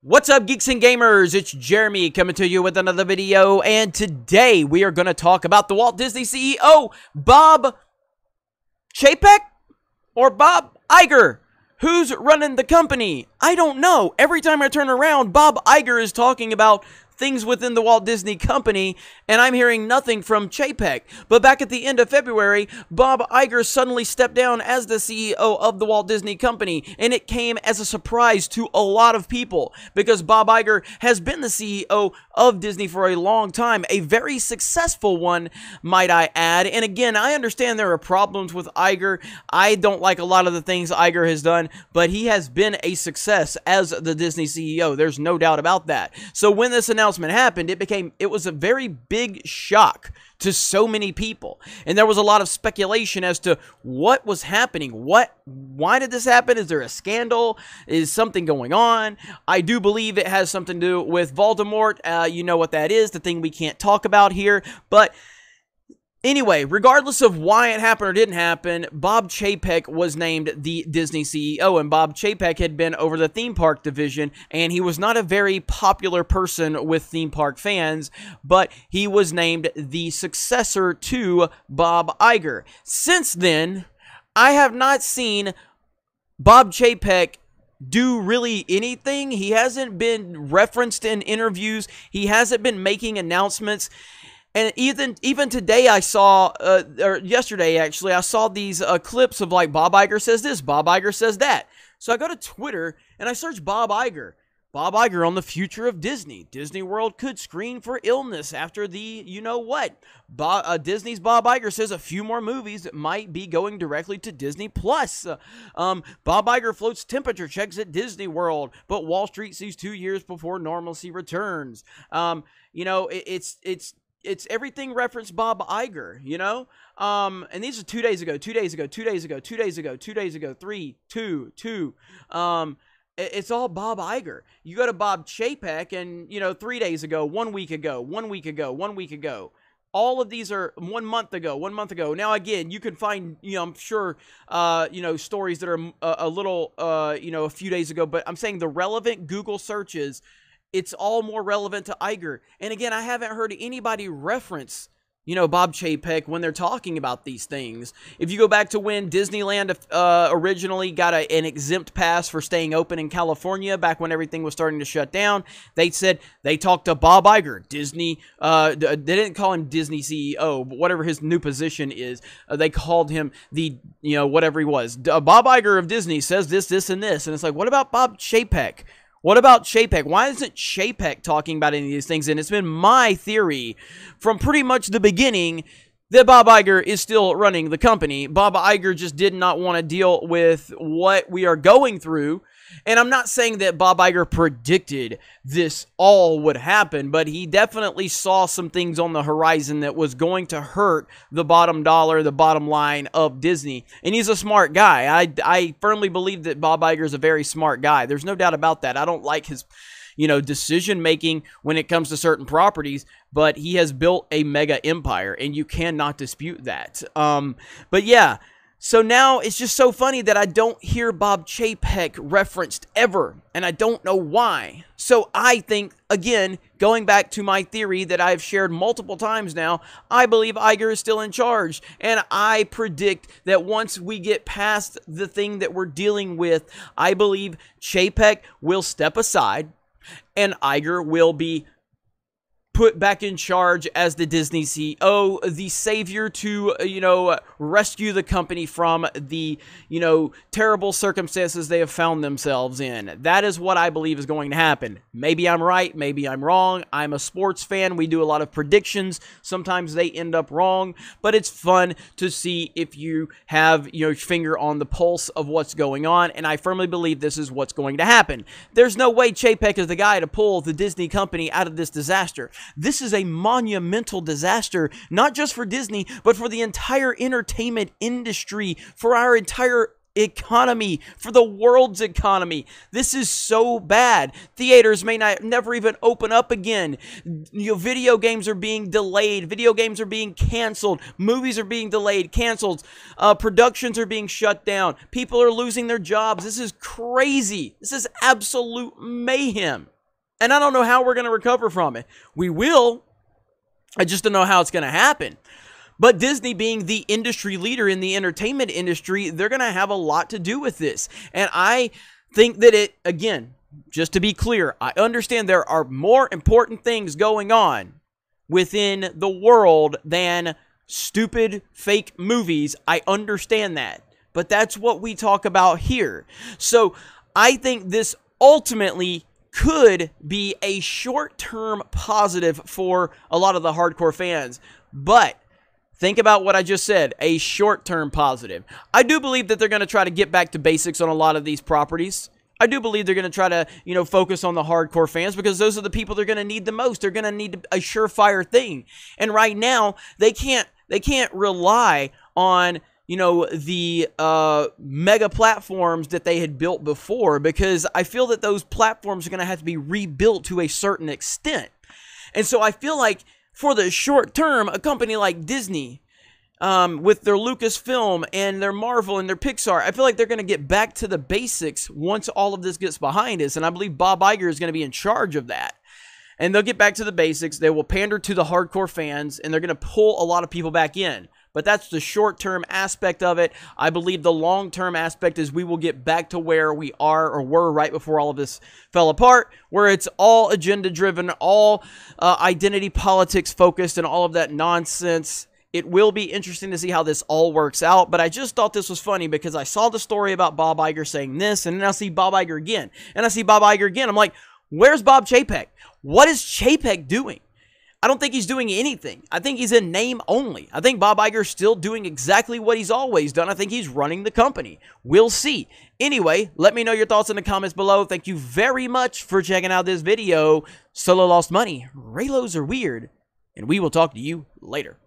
What's up, geeks and gamers? It's Jeremy coming to you with another video, and today we are going to talk about the Walt Disney CEO, Bob Chapek or Bob Iger. Who's running the company? I don't know. Every time I turn around, Bob Iger is talking about things within the Walt Disney Company, and I'm hearing nothing from Chapek. But back at the end of February, Bob Iger suddenly stepped down as the CEO of the Walt Disney Company, and it came as a surprise to a lot of people, because Bob Iger has been the CEO of Disney for a long time, a very successful one, might I add. And again, I understand there are problems with Iger. I don't like a lot of the things Iger has done, but he has been a success as the Disney CEO. There's no doubt about that. So when this announcement happened, it was a very big shock to so many people, and there was a lot of speculation as to what was happening. Why did this happen? Is there a scandal? Is something going on? I do believe it has something to do with Voldemort. You know what that is, the thing we can't talk about here, but anyway, regardless of why it happened or didn't happen, Bob Chapek was named the Disney CEO, and Bob Chapek had been over the theme park division, and he was not a very popular person with theme park fans, but he was named the successor to Bob Iger. Since then, I have not seen Bob Chapek do really anything. He hasn't been referenced in interviews. He hasn't been making announcements. And even today I saw, or yesterday actually, I saw these clips of like Bob Iger says this, Bob Iger says that. So I go to Twitter and I search Bob Iger. Bob Iger on the future of Disney. Disney World could screen for illness after the you-know-what. Disney's Bob Iger says a few more movies might be going directly to Disney+. Bob Iger floats temperature checks at Disney World, but Wall Street sees 2 years before normalcy returns. You know, it's everything referenced Bob Iger, you know? And these are 2 days ago, 2 days ago, 2 days ago, 2 days ago, 2 days ago, 3, 2, 2. It's all Bob Iger. You go to Bob Chapek and, you know, 3 days ago, 1 week ago, 1 week ago, 1 week ago. All of these are 1 month ago, 1 month ago. Now, again, you can find, you know, I'm sure, you know, stories that are a little, you know, a few days ago, but I'm saying the relevant Google searches, it's all more relevant to Iger. And again, I haven't heard anybody reference, you know, Bob Chapek when they're talking about these things. If you go back to when Disneyland originally got an exempt pass for staying open in California, back when everything was starting to shut down, they said they talked to Bob Iger. Disney, they didn't call him Disney CEO, but whatever his new position is, they called him the, you know, whatever he was. Bob Iger of Disney says this, this, and this. And it's like, what about Bob Chapek? What about Chapek? Why isn't Chapek talking about any of these things? And it's been my theory from pretty much the beginning that Bob Iger is still running the company. Bob Iger just did not want to deal with what we are going through. And I'm not saying that Bob Iger predicted this all would happen, but he definitely saw some things on the horizon that was going to hurt the bottom dollar, the bottom line of Disney. And he's a smart guy. I firmly believe that Bob Iger is a very smart guy. There's no doubt about that. I don't like his, you know, decision making when it comes to certain properties, but he has built a mega empire, and you cannot dispute that. But yeah. So now it's just so funny that I don't hear Bob Chapek referenced ever, and I don't know why. So I think, again, going back to my theory that I've shared multiple times now, I believe Iger is still in charge, and I predict that once we get past the thing that we're dealing with, I believe Chapek will step aside, and Iger will be put back in charge as the Disney CEO, the savior to, you know, rescue the company from the, you know, terrible circumstances they have found themselves in. That is what I believe is going to happen. Maybe I'm right, maybe I'm wrong. I'm a sports fan. We do a lot of predictions. Sometimes they end up wrong, but it's fun to see if you have, you know, your finger on the pulse of what's going on, and I firmly believe this is what's going to happen. There's no way Chapek is the guy to pull the Disney company out of this disaster. This is a monumental disaster, not just for Disney, but for the entire entertainment industry, for our entire economy, for the world's economy. This is so bad. Theaters may never even open up again. You know, video games are being delayed. Video games are being canceled. Movies are being delayed, canceled. Productions are being shut down. People are losing their jobs. This is crazy. This is absolute mayhem. And I don't know how we're going to recover from it. We will. I just don't know how it's going to happen. But Disney, being the industry leader in the entertainment industry, they're going to have a lot to do with this. And I think that it, again, just to be clear, I understand there are more important things going on within the world than stupid fake movies. I understand that. But that's what we talk about here. So I think this ultimately could be a short-term positive for a lot of the hardcore fans. But think about what I just said, a short-term positive. I do believe that they're going to try to get back to basics on a lot of these properties. I do believe they're going to try to, focus on the hardcore fans because those are the people they're going to need the most. They're going to need a surefire thing. And right now, they can't rely on, the mega platforms that they had built before, because I feel that those platforms are going to have to be rebuilt to a certain extent. And so I feel like for the short term, a company like Disney, with their Lucasfilm and their Marvel and their Pixar, I feel like they're going to get back to the basics once all of this gets behind us. And I believe Bob Iger is going to be in charge of that. And they'll get back to the basics. They will pander to the hardcore fans, and they're going to pull a lot of people back in. But that's the short-term aspect of it. I believe the long-term aspect is we will get back to where we are or were right before all of this fell apart, where it's all agenda-driven, all identity politics focused, and all of that nonsense. It will be interesting to see how this all works out, but I just thought this was funny because I saw the story about Bob Iger saying this, and then I see Bob Iger again, and I see Bob Iger again. I'm like, where's Bob Chapek? What is Chapek doing? I don't think he's doing anything. I think he's in name only. I think Bob Iger's still doing exactly what he's always done. I think he's running the company. We'll see. Anyway, let me know your thoughts in the comments below. Thank you very much for checking out this video. Solo lost money. Reylos are weird. And we will talk to you later.